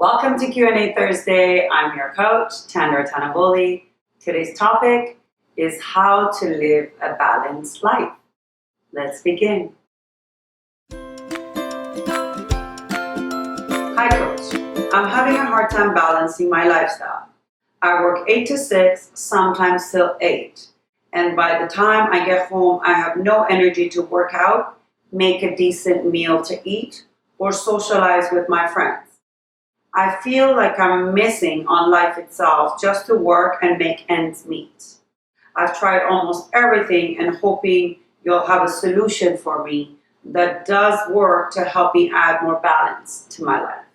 Welcome to Q&A Thursday. I'm your coach, Tandra Tanaboli. Today's topic is how to live a balanced life. Let's begin. Hi, Coach. I'm having a hard time balancing my lifestyle. I work 8 to 6, sometimes till 8. And by the time I get home, I have no energy to work out, make a decent meal to eat, or socialize with my friends. I feel like I'm missing on life itself just to work and make ends meet. I've tried almost everything and hoping you'll have a solution for me that does work to help me add more balance to my life.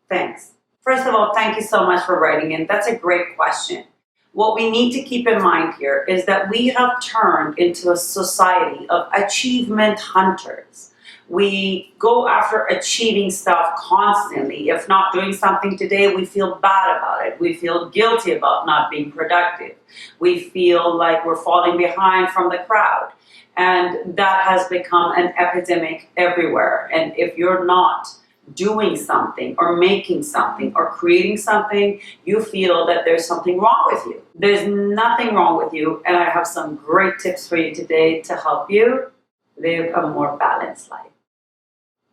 Thanks. First of all, thank you so much for writing in. That's a great question. What we need to keep in mind here is that we have turned into a society of achievement hunters. We go after achieving stuff constantly. If not doing something today, we feel bad about it. We feel guilty about not being productive. We feel like we're falling behind from the crowd. And that has become an epidemic everywhere. And if you're not doing something or making something or creating something, you feel that there's something wrong with you. There's nothing wrong with you. And I have some great tips for you today to help you live a more balanced life.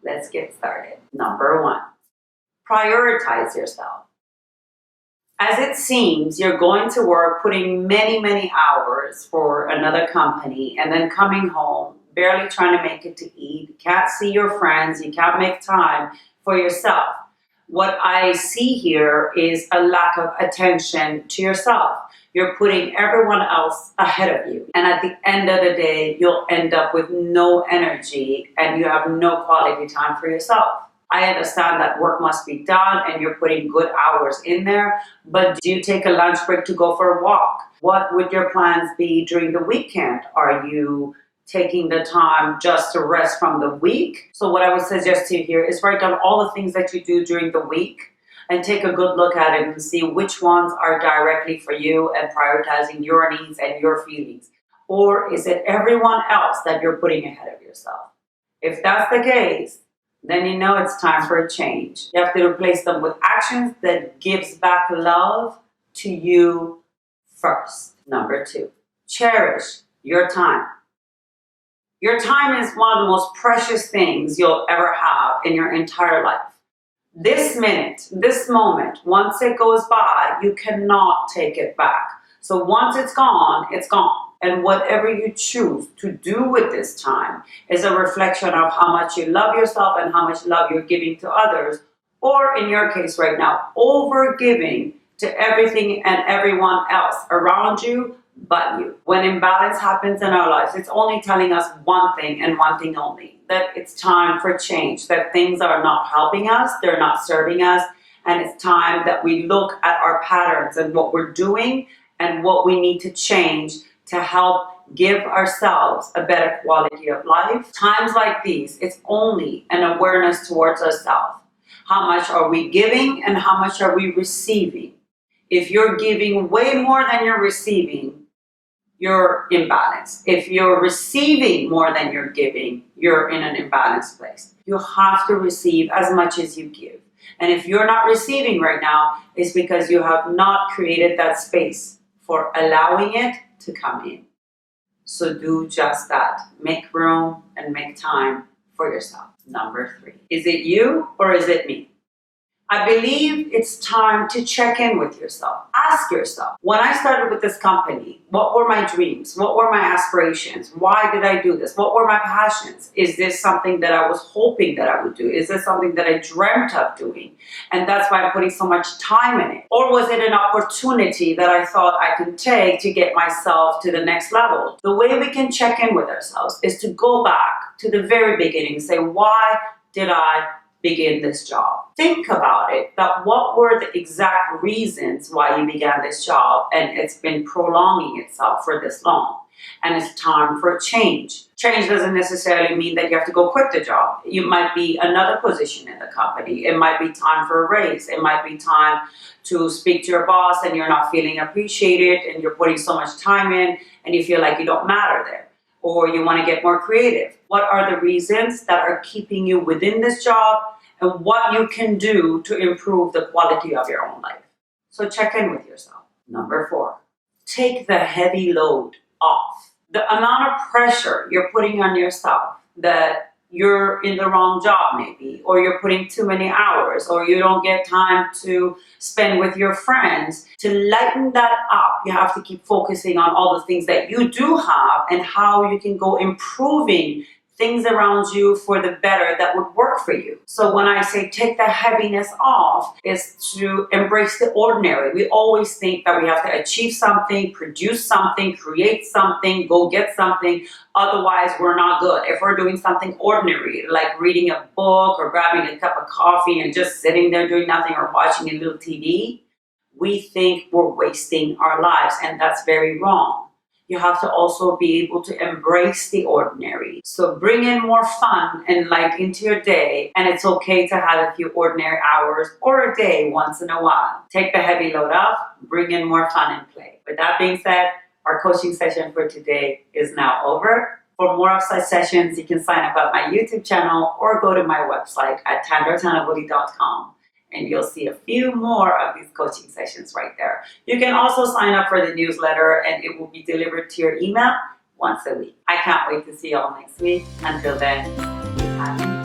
Let's get started. Number 1, prioritize yourself. As it seems, you're going to work, putting many hours for another company, and then coming home, barely trying to make it to eat. You can't see your friends. You can't make time for yourself. What I see here is a lack of attention to yourself. You're putting everyone else ahead of you. And at the end of the day, you'll end up with no energy and you have no quality time for yourself. I understand that work must be done and you're putting good hours in there, but do you take a lunch break to go for a walk? What would your plans be during the weekend? Are you taking the time just to rest from the week? So what I would suggest to you here is write down all the things that you do during the week and take a good look at it and see which ones are directly for you and prioritizing your needs and your feelings. Or is it everyone else that you're putting ahead of yourself? If that's the case, then you know it's time for a change. You have to replace them with actions that gives back love to you first. Number 2, cherish your time. Your time is one of the most precious things you'll ever have in your entire life. This minute, this moment, once it goes by, you cannot take it back. So once it's gone, it's gone. And whatever you choose to do with this time is a reflection of how much you love yourself and how much love you're giving to others. Or in your case right now, over giving to everything and everyone else around you but you. When imbalance happens in our lives, it's only telling us one thing and one thing only, that it's time for change, that things are not helping us, they're not serving us, and it's time that we look at our patterns and what we're doing and what we need to change to help give ourselves a better quality of life. Times like these, it's only an awareness towards ourselves. How much are we giving and how much are we receiving? If you're giving way more than you're receiving, you're imbalanced. If you're receiving more than you're giving, you're in an imbalanced place. You have to receive as much as you give. And if you're not receiving right now, it's because you have not created that space for allowing it to come in. So do just that. Make room and make time for yourself. Number 3, is it you or is it me? I believe it's time to check in with yourself. Ask yourself, when I started with this company, what were my dreams? What were my aspirations? Why did I do this? What were my passions? Is this something that I was hoping that I would do? Is this something that I dreamt of doing? And that's why I'm putting so much time in it. Or was it an opportunity that I thought I could take to get myself to the next level? The way we can check in with ourselves is to go back to the very beginning and say, why did I begin this job? Think about it, that what were the exact reasons why you began this job and it's been prolonging itself for this long. And it's time for a change. Change doesn't necessarily mean that you have to go quit the job. You might be another position in the company. It might be time for a raise. It might be time to speak to your boss and you're not feeling appreciated and you're putting so much time in and you feel like you don't matter there. Or you want to get more creative. What are the reasons that are keeping you within this job and what you can do to improve the quality of your own life. So check in with yourself. Number 4, take the heavy load off. The amount of pressure you're putting on yourself that you're in the wrong job maybe, or you're putting too many hours, or you don't get time to spend with your friends. To lighten that up, you have to keep focusing on all the things that you do have and how you can go improving things around you for the better that would work for you. So when I say take the heaviness off, is to embrace the ordinary. We always think that we have to achieve something, produce something, create something, go get something. Otherwise, we're not good. If we're doing something ordinary, like reading a book or grabbing a cup of coffee and just sitting there doing nothing or watching a little TV, we think we're wasting our lives, and that's very wrong. You have to also be able to embrace the ordinary. So bring in more fun and light into your day, and it's okay to have a few ordinary hours or a day once in a while. Take the heavy load off, bring in more fun and play. With that being said, our coaching session for today is now over. For more of such sessions, you can sign up at my YouTube channel or go to my website at tandratanavoli.com. And you'll see a few more of these coaching sessions right there. You can also sign up for the newsletter, and it will be delivered to your email once a week. I can't wait to see you all next week. Until then, be happy.